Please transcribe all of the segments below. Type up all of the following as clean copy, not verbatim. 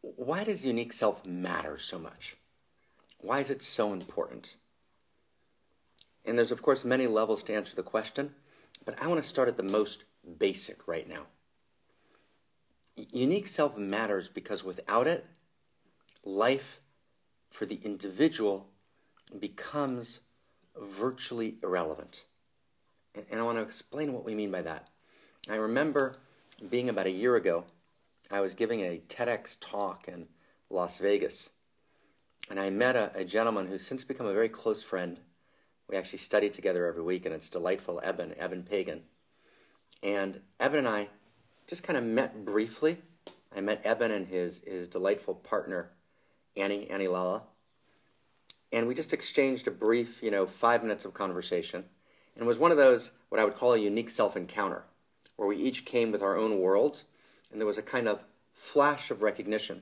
Why does unique self matter so much? Why is it so important? And there's, of course, many levels to answer the question, but I want to start at the most basic right now. Unique self matters because without it, life for the individual becomes virtually irrelevant. And I want to explain what we mean by that. I remember being about a year ago, I was giving a TEDx talk in Las Vegas, and I met a gentleman who's since become a very close friend. We actually study together every week, and it's delightful, Eben Pagan. And Eben and I just kind of met briefly. I met Eben and his delightful partner, Annie Lala. And we just exchanged a brief, 5 minutes of conversation. And it was one of those, what I would call a unique self-encounter, where we each came with our own worlds, and there was a kind of flash of recognition.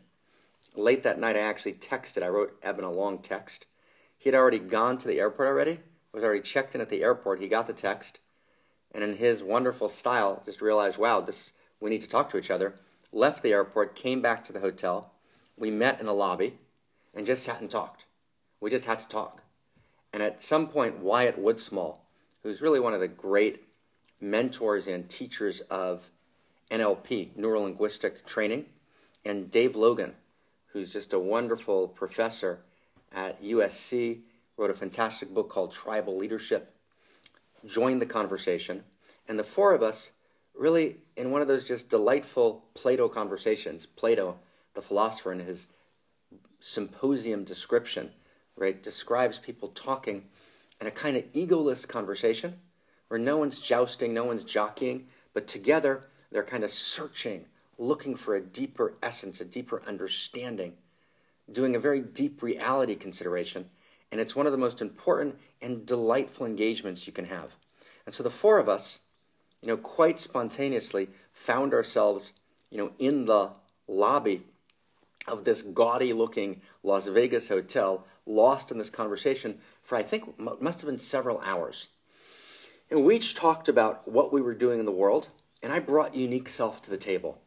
Late that night, I actually texted. I wrote Eben a long text. He had already gone to the airport already, was already checked in at the airport. He got the text, and in his wonderful style, just realized, wow, we need to talk to each other. Left the airport, came back to the hotel. We met in the lobby and just sat and talked. We just had to talk. And at some point, Wyatt Woodsmall, who's really one of the great mentors and teachers of NLP, neuro-linguistic training, and Dave Logan, who's just a wonderful professor at USC, wrote a fantastic book called Tribal Leadership, joined the conversation. And the four of us really, in one of those just delightful Plato conversations, Plato, the philosopher, in his symposium description, right, describes people talking in a kind of egoless conversation where no one's jousting, no one's jockeying, but together they're kind of searching, looking for a deeper essence, a deeper understanding, doing a very deep reality consideration. And it's one of the most important and delightful engagements you can have. And so the four of us, quite spontaneously found ourselves, in the lobby of this gaudy-looking Las Vegas hotel, lost in this conversation for, I think, must have been several hours. And we each talked about what we were doing in the world, and I brought unique self to the table.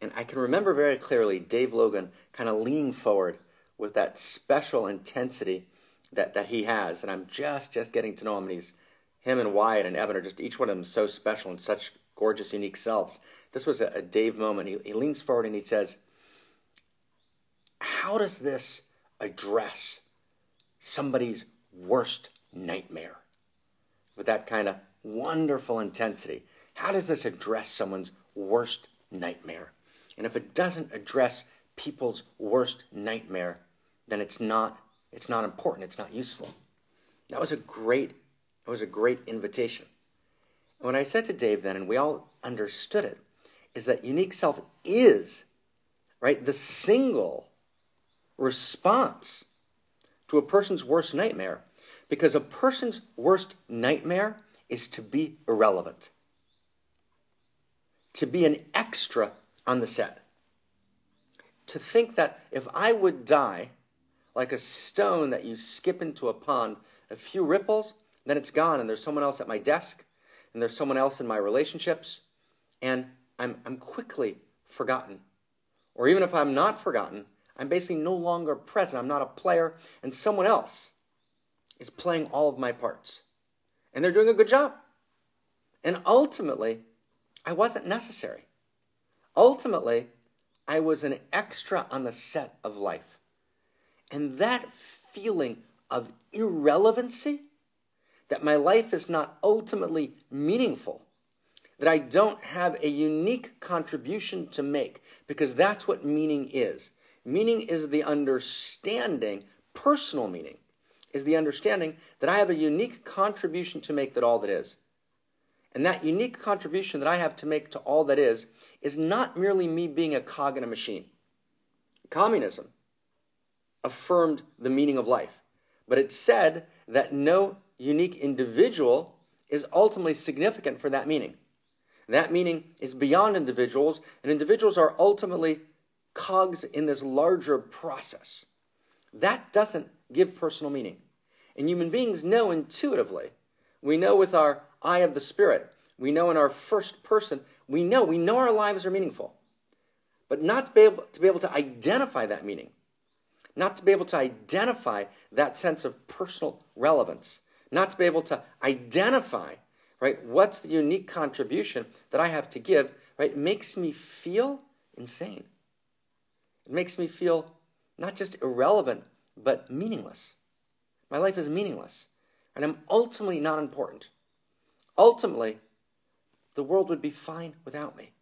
And I can remember very clearly Dave Logan kind of leaning forward with that special intensity that he has. And I'm just getting to know him, and him and Wyatt and Eben are just each one of them so special and such gorgeous, unique selves. This was a Dave moment. He leans forward and he says, how does this address somebody's worst nightmare? With that kind of wonderful intensity. How does this address someone's worst nightmare? And if it doesn't address people's worst nightmare, then it's not important, it's not useful. That was a great invitation. And what I said to Dave then, and we all understood it, is that unique self is, right, the single response to a person's worst nightmare, because a person's worst nightmare is to be irrelevant, to be an extra on the set, to think that if I would die like a stone that you skip into a pond, a few ripples, then it's gone, and there's someone else at my desk, and there's someone else in my relationships, and I'm quickly forgotten. Or even if I'm not forgotten, I'm basically no longer present. I'm not a player, and someone else is playing all of my parts. And they're doing a good job. And ultimately, I wasn't necessary. Ultimately, I was an extra on the set of life. And that feeling of irrelevancy, that my life is not ultimately meaningful, that I don't have a unique contribution to make, because that's what meaning is. Meaning is the understanding, personal meaning, is the understanding that I have a unique contribution to make that all that is. And that unique contribution that I have to make to all that is not merely me being a cog in a machine. Communism affirmed the meaning of life, but it said that no unique individual is ultimately significant for that meaning. That meaning is beyond individuals, and individuals are ultimately cogs in this larger process. That doesn't give personal meaning. And human beings know intuitively. We know with our eye of the spirit. We know in our first person. We know our lives are meaningful. but not to be able to identify that meaning, not to be able to identify that sense of personal relevance, not to be able to identify, right, what's the unique contribution that I have to give, right, it makes me feel insane. It makes me feel not just irrelevant, but meaningless. My life is meaningless, and I'm ultimately not important. Ultimately, the world would be fine without me.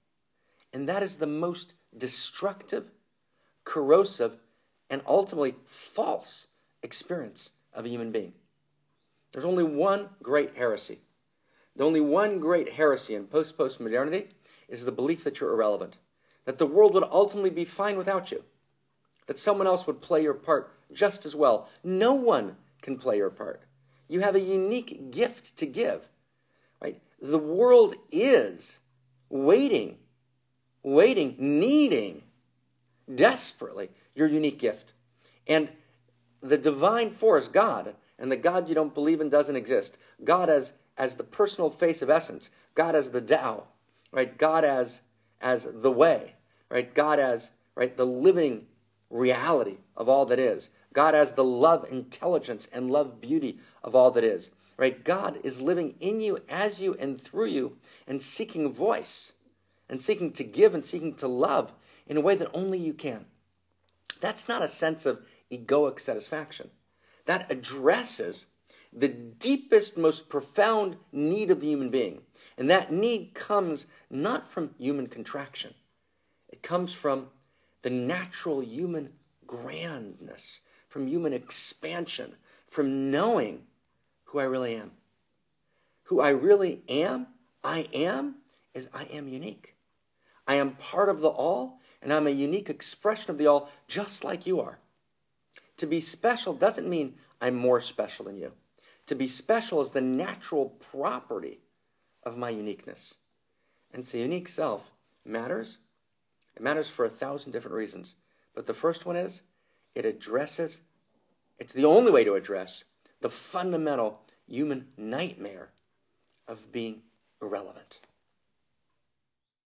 And that is the most destructive, corrosive, and ultimately false experience of a human being. There's only one great heresy. The only one great heresy in post-postmodernity is the belief that you're irrelevant, that the world would ultimately be fine without you, that someone else would play your part just as well. No one can play your part. You have a unique gift to give. Right? The world is waiting, needing desperately your unique gift. And the divine force, God, and the God you don't believe in doesn't exist, God as the personal face of essence, God as the Tao, right? God as the way, right? God as, right, the living reality of all that is. God as the love intelligence and love beauty of all that is. Right? God is living in you, as you, and through you, and seeking voice, and seeking to give, and seeking to love in a way that only you can. That's not a sense of egoic satisfaction. That addresses the deepest, most profound need of the human being. And that need comes not from human contraction. It comes from the natural human grandness, from human expansion, from knowing who I really am. Who I really am, is I am unique. I am part of the all, and I'm a unique expression of the all, just like you are. To be special doesn't mean I'm more special than you. To be special is the natural property of my uniqueness. And so unique self matters. It matters for 1,000 different reasons. But the first one is, it's the only way to address the fundamental human nightmare of being irrelevant.